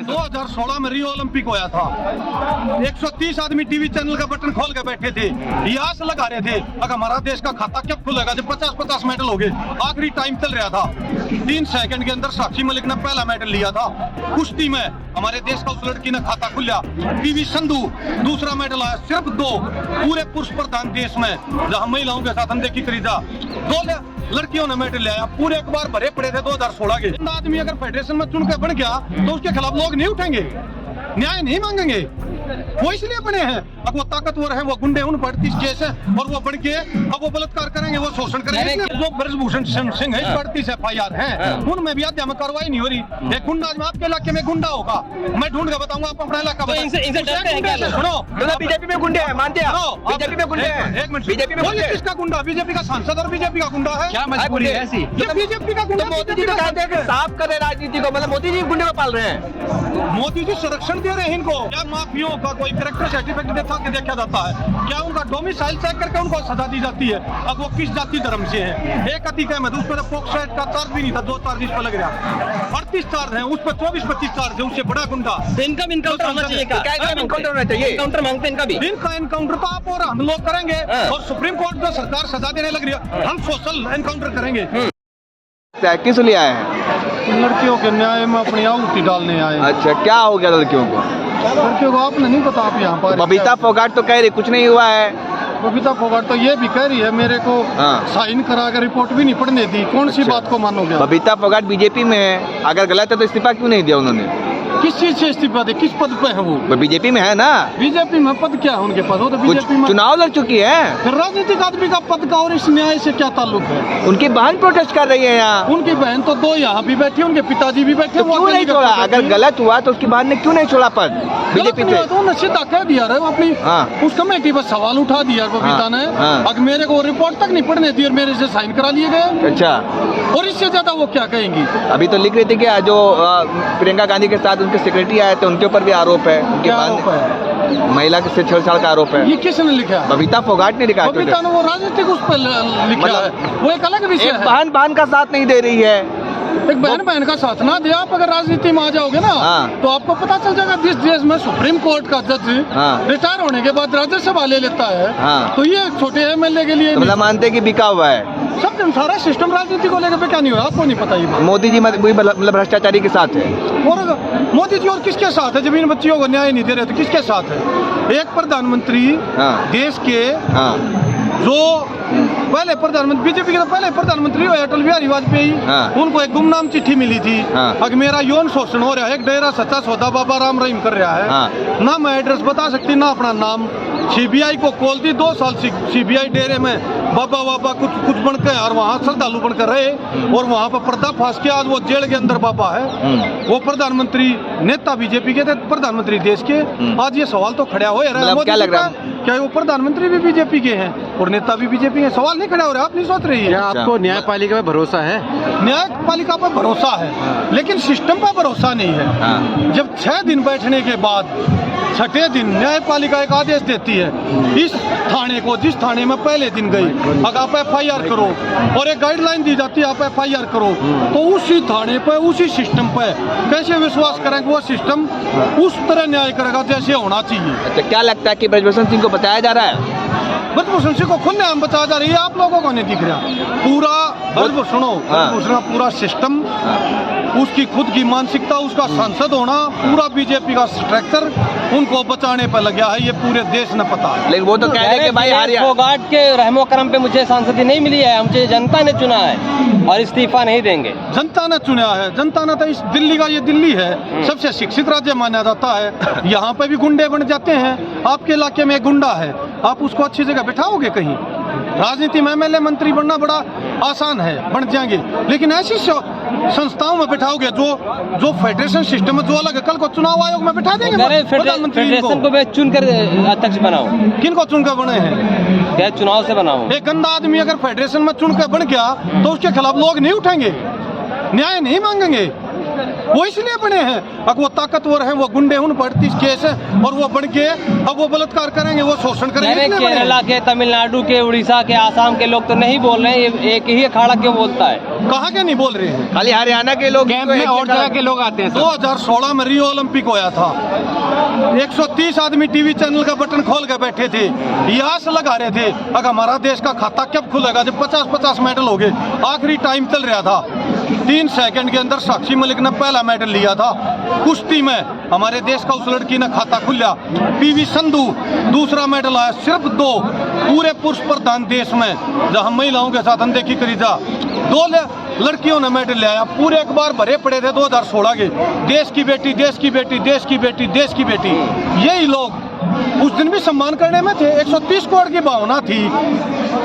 2016 में Rio Olympic होया था। 130 आदमी टीवी चैनल का बटन खोल के बैठे थे, ये आस लगा रहे थे अगर हमारा देश का खाता कब खुलेगा जब 50-50 मेडल हो गए। आखिरी टाइम चल रहा था, 3 सेकंड के अंदर साक्षी मलिक ने पहला मेडल लिया था। कुश्ती में हमारे देश का उस लड़की ने खाता खुला। पीवी संधू दूसरा मेडल आया। सिर्फ 2 पूरे पुरुष प्रधान देश में जहां महिलाओं के साथ अनदेखी करी था, 2 लड़कियों ने मेडल लिया। पूरे अखबार भरे पड़े थे 2016 के। आदमी अगर फेडरेशन में चुन के बन गया तो उसके खिलाफ लोग नहीं उठेंगे, न्याय नहीं मांगेंगे। वो इसलिए बने हैं, अब वो ताकतवर है, वो गुंडे उन पर 30 केस है और वो बढ़ के अब वो बलात्कार करेंगे, वो शोषण करेंगे। जो ब्रजभूषण सिंह है, 38 FIR है, उनमें भी अध्याय में कार्रवाई नहीं हो रही। एक गुंडा आपके इलाके में गुंडा होगा, मैं ढूंढ के बताऊंगा, आप अपना इलाका सुनो। बीजेपी में गुंडे हैं, मानते हैं? बीजेपी में गुंडे हैं। एक मिनट, बीजेपी में किसका गुंडा? बीजेपी का सांसद और बीजेपी का गुंडा है। क्या मजबूरी है ऐसी? बीजेपी का गुंडा मोदी जी तो कहते हैं कि साफ करे राजनीति को, मतलब मोदी जी गुंडे को पाल रहे हैं। मोदी जी संरक्षण दे रहे हैं इनको। क्या माफियों का कोई कैरेक्टर सर्टिफिकेट देखा जाता है? क्या उनका डोमिसाइल चेक करके उनको सजा दी जाती है? अब वो किस जाति धर्म से है? एक अतिक्रम है, उस पर पोक्सो एक्ट का चार्ज भी नहीं था, 2 चार्ज इस पर लग रहा। 38 चार्ज है, उस पर 24-25 चार्ज है, उससे बड़ा गुंडा। इनका इनकाउंटर होना चाहिए। इनकाउंटर होना चाहिए। इनकाउंटर मांगते हैं इनका भी। इनका इनकाउंटर तो आप और हम लोग करेंगे, और सुप्रीम कोर्ट जो सरकार सजा देने लग रही है, हम सोशल एनकाउंटर करेंगे। किस लिए आए हैं? लड़कियों के न्याय में अपनी आहुति डालने आए। अच्छा, क्या हो गया लड़कियों को? लड़कियों को आपने नहीं पता? आप यहाँ पर बबीता फोगाट तो कह रही कुछ नहीं हुआ है। बबीता फोगाट तो ये भी कह रही है मेरे को साइन करा कर रिपोर्ट भी नहीं पढ़ने दी। कौन सी बात को मानोगे? बबीता फोगाट बीजेपी में है, अगर गलत है तो इस्तीफा क्यों नहीं दिया उन्होंने? किस चीज से इस्तीफा दे? किस पद पे है वो? बीजेपी में है ना। बीजेपी में पद क्या है उनके पास? वो तो बीजेपी में चुनाव लड़ चुकी है। फिर राजनीतिक आदमी का पद का और इस न्याय से क्या ताल्लुक है? उनकी बहन प्रोटेस्ट कर रही है यहाँ। उनकी बहन तो 2 यहाँ भी बैठी, उनके पिताजी भी बैठे। तो क्यों नहीं छोड़ा? अगर गलत हुआ तो उसकी बहन ने क्यों नहीं छोड़ा पद बीजेपी से? तो उन्होंने सीधा कह दिया अपनी उस कमेटी पर सवाल उठा दिया बबीता ने। अगर मेरे को रिपोर्ट तक नहीं पढ़ने दी और मेरे से साइन करा लिए गए। अच्छा, और इससे ज्यादा वो क्या कहेंगी? अभी तो लिख रही थी कि जो प्रियंका गांधी के साथ उनके सेक्रेटरी आए थे उनके ऊपर भी आरोप है। उनके महिला से छेड़छाड़ का आरोप है। ये किसने लिखा? बबीता फोगाट ने लिखा। बबीता ने वो राजनीतिक उस पर लिखा है, वो एक अलग विषय है। बहन का साथ नहीं दे रही है। एक बहन का साथ ना दे, आप अगर राजनीति में आ जाओगे ना तो आपको पता चल जाएगा। जिस देश में सुप्रीम कोर्ट का जज रिटायर होने के बाद राज्यसभा ले लेता है, तो ये छोटे MLA के लिए मतलब मानते कि बिका हुआ है सब सारा सिस्टम राजनीति को लेकर क्या नहीं हुआ? आपको नहीं पता? ये मोदी जी मतलब भ्रष्टाचारी के साथ है। और मोदी जी और किसके साथ है? जब इन बच्चियों को न्याय नहीं दे रहे तो किसके साथ है? एक प्रधानमंत्री देश के जो पहले प्रधानमंत्री, बीजेपी के तो पहले प्रधानमंत्री हुए अटल बिहारी वाजपेयी, उनको एक गुमनाम चिट्ठी मिली थी। अगर मेरा यौन शोषण हो रहा है, एक डेरा सच्चा सौदा बाबा राम रहीम कर रहा है, ना मैं एड्रेस बता सकती ना अपना नाम। CBI को कॉल दी, 2 साल CBI डेरे में बाबा कुछ बन के और वहाँ श्रद्धालु बनकर रहे, और वहाँ पर पर्दाफाश किया। आज वो जेल के अंदर बाबा है। वो प्रधानमंत्री नेता बीजेपी के थे, प्रधानमंत्री देश के। आज ये सवाल तो खड़ा हो रहा है, क्या लग रहा है? क्या वो प्रधानमंत्री भी बीजेपी के हैं और नेता भी बीजेपी के? सवाल नहीं खड़ा हो रहा, आप नहीं सोच रही है? आपको न्यायपालिका पे भरोसा है? न्यायपालिका पर भरोसा है, लेकिन सिस्टम पर भरोसा नहीं है। जब 6 दिन बैठने के बाद 6ठे दिन न्यायपालिका एक आदेश देती है, इस थाने को, जिस थाने में पहले दिन गई, अगर आप FIR करो, और एक गाइडलाइन दी जाती है आप FIR करो, तो उसी थाने पर, उसी सिस्टम पर कैसे विश्वास करेंगे? वो सिस्टम उस तरह न्याय करेगा जैसे होना चाहिए। अच्छा, क्या लगता है कि ब्रजभूषण सिंह को बताया जा रहा है? ब्रजभूषण सिंह को खुद नाम बताया जा रही है, आप लोगों को नहीं दिख रहा। पूरा ब्रजभूषण पूरा सिस्टम, उसकी खुद की मानसिकता, उसका सांसद होना, पूरा बीजेपी का स्ट्रक्चर उनको बचाने पर लगा है। ये पूरे देश ने पता है। लेकिन वो तो कह रहे कि भाई फोगाट के रहमो करम पे मुझे सांसदी नहीं मिली है, मुझे जनता ने चुना है और इस्तीफा नहीं देंगे। जनता ने चुना है, जनता ने तो इस दिल्ली का, ये दिल्ली है सबसे शिक्षित राज्य माना जाता है। यहाँ पे भी गुंडे बन जाते हैं। आपके इलाके में एक गुंडा है, आप उसको अच्छी जगह बिठाओगे कहीं? राजनीति में MLA मंत्री बनना बड़ा आसान है, बन जाएंगे, लेकिन ऐसी संस्थाओं में बिठाओगे जो फेडरेशन सिस्टम में जो अलग है। कल को चुनाव आयोग में बिठा देंगे प्रधानमंत्री को चुनकर अध्यक्ष बनाओ। किनको चुनकर बने हैं? क्या चुनाव से बनाओ? एक गंदा आदमी अगर फेडरेशन में चुनकर बन गया तो उसके खिलाफ लोग नहीं उठेंगे, न्याय नहीं मांगेंगे। वो इसलिए बने हैं अब वो ताकतवर है, वो गुंडे उन पर 30 केस है और वो बढ़ के अब वो बलात्कार करेंगे, वो शोषण करेंगे, अरे इसलिए बने हैं। केरला के, तमिलनाडु के, उड़ीसा के, आसाम के लोग तो नहीं बोल रहे हैं, ये एक ही अखाड़ा क्यों बोलता है? कहाँ के नहीं बोल रहे हैं? खाली हरियाणा के लोग कैंप में और जगह के लोग आते हैं सर। 2016 में रियो ओलंपिक होया था, 130 आदमी टीवी चैनल का बटन खोल के बैठे थे, यास लगा रहे थे अगर हमारा देश का खाता कब खुलेगा जब 50-50 मेडल हो गए। आखिरी टाइम चल रहा था, 3 सेकंड के अंदर साक्षी मलिक ने पहला मेडल लिया था। कुश्ती में हमारे देश का उस लड़की ने खाता खुला। पीवी संधू दूसरा मेडल आया, सिर्फ 2 पूरे पुरुष प्रधान देश में जहां महिलाओं के साथ अनदेखी करी जा, 2 लड़कियों ने मेडल ले आया। पूरे अखबार भरे पड़े थे 2016 के, देश की बेटी, देश की बेटी, देश की बेटी, देश की बेटी। यही लोग उस दिन भी सम्मान करने में थे, 130 करोड़ की भावना थी।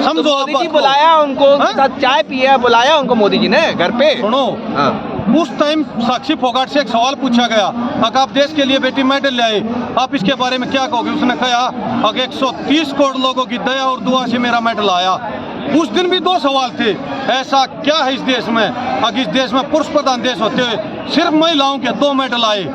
समझो तो आप मोदी बात जी को। बुलाया उनको, हाँ? साथ चाय पिया, बुलाया उनको मोदी जी ने घर पे। सुनो, हाँ। उस टाइम साक्षी फोगाट से एक सवाल पूछा गया, अगर आप देश के लिए बेटी मेडल ले आए, आप इसके बारे में क्या कहोगे? उसने कहा अगर 130 करोड़ लोगों की दया और दुआ से मेरा मेडल आया। उस दिन भी 2 सवाल थे, ऐसा क्या है इस देश में, अगर इस देश में पुरुष प्रधान देश होते हुए सिर्फ महिलाओं के 2 मेडल आए?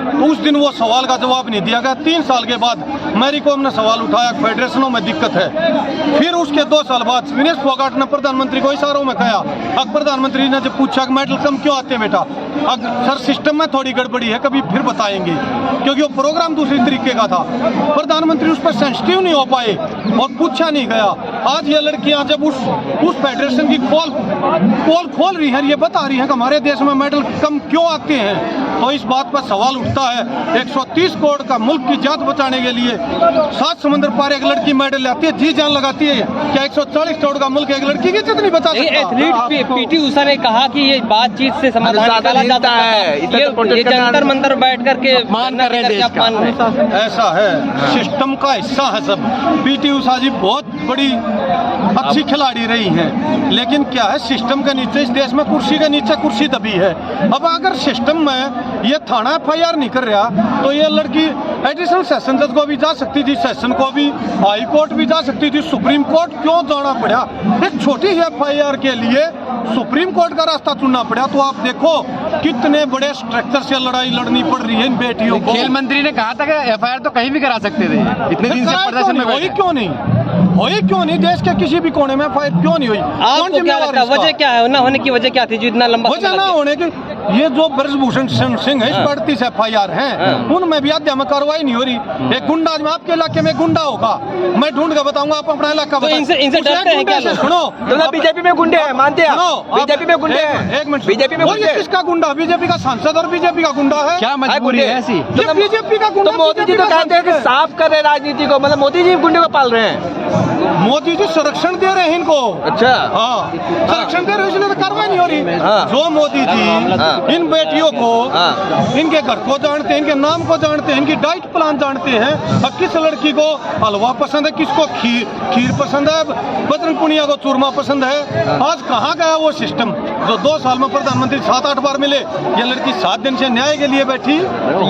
तो उस दिन वो सवाल का जवाब नहीं दिया गया। 3 साल के बाद मैरी कॉम ने सवाल उठाया, फेडरेशनों में दिक्कत है। फिर उसके 2 साल बाद विनेश फोगाट ने प्रधानमंत्री को इशारों में कहा। अब प्रधानमंत्री ने जब पूछा कि मेडल कम क्यों आते हैं बेटा, अब सर सिस्टम में थोड़ी गड़बड़ी है, कभी फिर बताएंगे, क्योंकि वो प्रोग्राम दूसरी तरीके का था। प्रधानमंत्री उस पर सेंसिटिव नहीं हो पाए और पूछा नहीं गया। आज ये लड़कियां जब उस फेडरेशन की पोल खोल रही हैं, ये बता रही हैं कि हमारे देश में मेडल कम क्यों आते हैं, तो इस बात पर सवाल उठता है। 130 करोड़ का मुल्क की जात बचाने के लिए 7 समुद्र पार एक लड़की मेडल लाती है, जी जान लगाती है। क्या 140 करोड़ का मुल्क एक लड़की की जितनी बचा सकता है? एथलीट पीटी उषा ने कहा कि ये बातचीत से समाधान निकाला जा सकता है। ये जंतर मंतर बैठ करके मान कर रहे हैं देश का। ऐसा है, सिस्टम का हिस्सा है सब। पीटी उषा जी बहुत बड़ी अच्छी खिलाड़ी रही हैं, लेकिन क्या है, सिस्टम के नीचे इस देश में कुर्सी के नीचे कुर्सी दबी है। अब अगर सिस्टम में ये थाना FIR नहीं कर रहा तो ये लड़की एडिशनल सेशन जज को भी जा सकती थी, सेशन को भी, हाई कोर्ट भी जा सकती थी, सुप्रीम कोर्ट क्यों जाना पड़ा? एक छोटी FIR के लिए सुप्रीम कोर्ट का रास्ता चुनना पड़ा। तो आप देखो कितने बड़े स्ट्रक्चर से लड़ाई लड़नी पड़ रही है इन बेटियों को। खेल मंत्री ने कहा था कि FIR तो कहीं भी करा सकते थे, इतने दिन से प्रदर्शन में हुई बैठे। क्यों नहीं हुई? क्यों नहीं? देश के किसी भी कोने में FIR क्यों नहीं हुई? आपको क्या लगता है वजह क्या है, ना होने की वजह क्या थी जो इतना लंबा वजह ना होने की? ये जो ब्रजभूषण सिंह है, इस पर 38 FIR हैं, उनमें भी अध्याय में कार्रवाई नहीं हो रही। एक गुंडा, आज मैं आपके इलाके में गुंडा होगा, मैं ढूंढ के बताऊंगा, आप अपना इलाका तो बताएं। इनसे उस डरते एक हैं क्या गुंडे से लोग? सुनो, तो बीजेपी में गुंडे हैं, मानते हैं? बीजेपी में गुंडे हैं। एक मिनट, बीजेपी में वो गुंडे ये किसका गुंडा? बीजेपी का सांसद और बीजेपी का गुंडा है? क्या मजबूरी है ऐसी? ये बीजेपी का गुंडा, तो मोदी जी BJP तो का कहते हैं कि सांसद है। साफ कर रहे राजनीति को, मतलब मोदी जी गुंडे को पाल रहे हैं। मोदी जी संरक्षण दे रहे हैं इनको। अच्छा। हाँ, संरक्षण दे रहे हैं, इसलिए तो कार्रवाई नहीं हो रही। हाँ। जो मोदी जी इन बेटियों को, इनके घर को जानते हैं, इनके नाम को जानते हैं, इनकी डाइट प्लान जानते हैं। अब किस लड़की को हलवा पसंद है, किसको खीर पसंद है, बजरंग पुनिया को चूरमा पसंद है। आज कहाँ गया वो सिस्टम जो 2 साल में प्रधानमंत्री 7-8 बार मिले? ये लड़की 7 दिन से न्याय के लिए बैठी।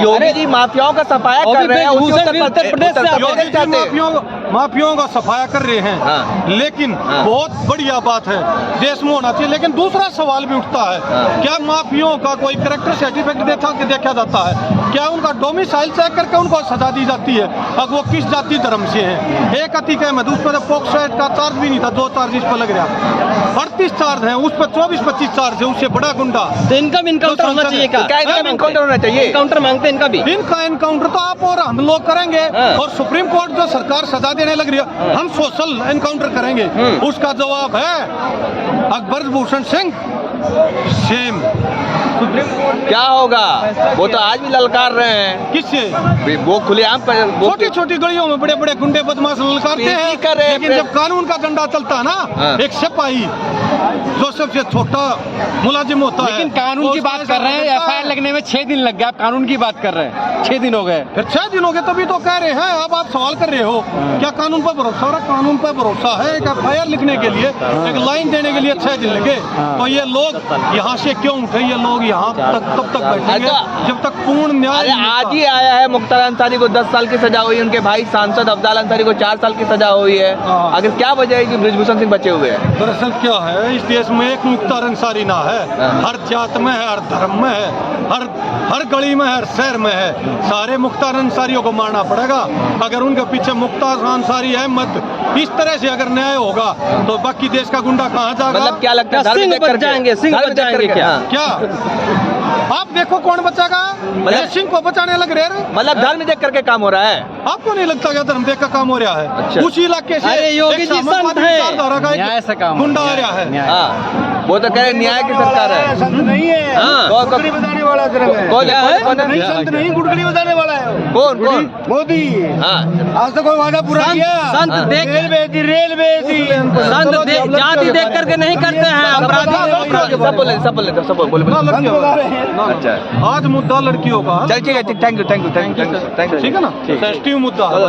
योगी जी माफियाओं का सफाया कर रहे हैं, उसी उत्तर प्रदेश से आप योगी जी माफियाओं का सफाया कर रहे हैं। हाँ। लेकिन बहुत बढ़िया बात है, देश में होना चाहिए। लेकिन दूसरा सवाल भी उठता है, क्या माफियाओं का कोई कैरेक्टर सर्टिफिकेट देखा जाता है? क्या उनका डोमिसाइल चेक करके उनको सजा दी जाती है अब वो किस जाति धर्म से हैं? एक अति का उस पर पॉक्सो एक्ट का चार्ज भी नहीं था, 2 चार्ज इस पर लग रहा, 38 चार्ज है, उस पर 24-25 चार्ज है, उससे बड़ा गुंडा। तो इनका भी इनकाउंटर होना चाहिए क्या? क्या इनका इनकाउंटर होना चाहिए? इनकाउंटर मांगते हैं इनका भी। इनका एनकाउंटर तो आप और हम लोग करेंगे, और सुप्रीम कोर्ट जो सरकार सजा देने लग रही है, हम सोशल एनकाउंटर करेंगे। उसका जवाब है अकबर भूषण सिंह सेम। क्या होगा? वो तो आज भी ललकार रहे हैं। किससे? वो खुलेआम पर छोटी छोटी गलियों में बड़े बड़े गुंडे बदमाश ललकारते पेशी कर रहे हैं, हैं। लेकिन जब कानून का डंडा चलता है ना, एक सिपाही जो सबसे छोटा मुलाजिम होता है, लेकिन कानून की बात कर रहे हैं, FIR लगने में 6 दिन लग गया, आप कानून की बात कर रहे हैं, 6 दिन हो गए। फिर 6 दिन हो गए तभी तो कह रहे हैं। अब आप सवाल कर रहे हो क्या कानून पर भरोसा? और कानून पर भरोसा है। एक FIR लिखने के लिए, एक लाइन देने के लिए 6 दिन लगे, तो ये लोग यहाँ से क्यों उठे? ये लोग यहाँ तब तक बैठेंगे जब तक पूर्ण न्याय अरे नहीं आज मिलता। ही आया है मुख्तार अंसारी को 10 साल की सजा हुई है, उनके भाई सांसद अफजाल अंसारी को 4 साल की सजा हुई है। हाँ। आखिर क्या वजह है कि ब्रिजभूषण सिंह बचे हुए हैं? दरअसल क्या है, है इस देश में एक मुख्तार अंसारी ना है, हर जात में है, हर धर्म में है, हर गली में है, हर शहर में है। सारे मुख्तार अंसारियों को मारना पड़ेगा। अगर उनके पीछे मुख्तार अंसारी है मत इस तरह से अगर न्याय होगा तो बाकी देश का गुंडा कहाँ जाएगा? मतलब क्या लगता है धर्म सिंह देख बच करके? जाएंगे, सिंह धर्म बच देख जाएंगे करके, क्या? हाँ। क्या आप देखो कौन बचाएगा? मतलब- सिंह को बचाने लग रहे हैं। मतलब धर्म देख करके काम हो रहा है। आपको नहीं लगता क्या धर्म देख का काम हो रहा है? अच्छा। उस इलाके से अरे योगी एक जी सामंतवादी संत हैं। विचारधारा का एक न्याय से काम गुंडा आ न्याय, रहा है। न्याय। हाँ, वो तो कह रहे न्याय की सरकार है। संत नहीं है, हाँ। गुड़गुड़ी बजाने वाला सिर्फ है। कौन क्या है? है? कौन नहीं है? संत नहीं, गुड़गुड़ी बजाने वाला है। कौन कौन? मोदी हाँ, आज तक कोई वादा पूरा किया? संत देख रेलवे दी संत जाति देख करके नहीं करते हैं अपराधी। सब बोले सब बोले सब बोले ना बोले। लड़कियों बता का। रहे हैं। ना, ना। अच्छा। आज मुद्दा लड़कियों का। चल ठीक है, thank you thank you thank you ठीक है ना? सेंसिटिव मुद्दा है।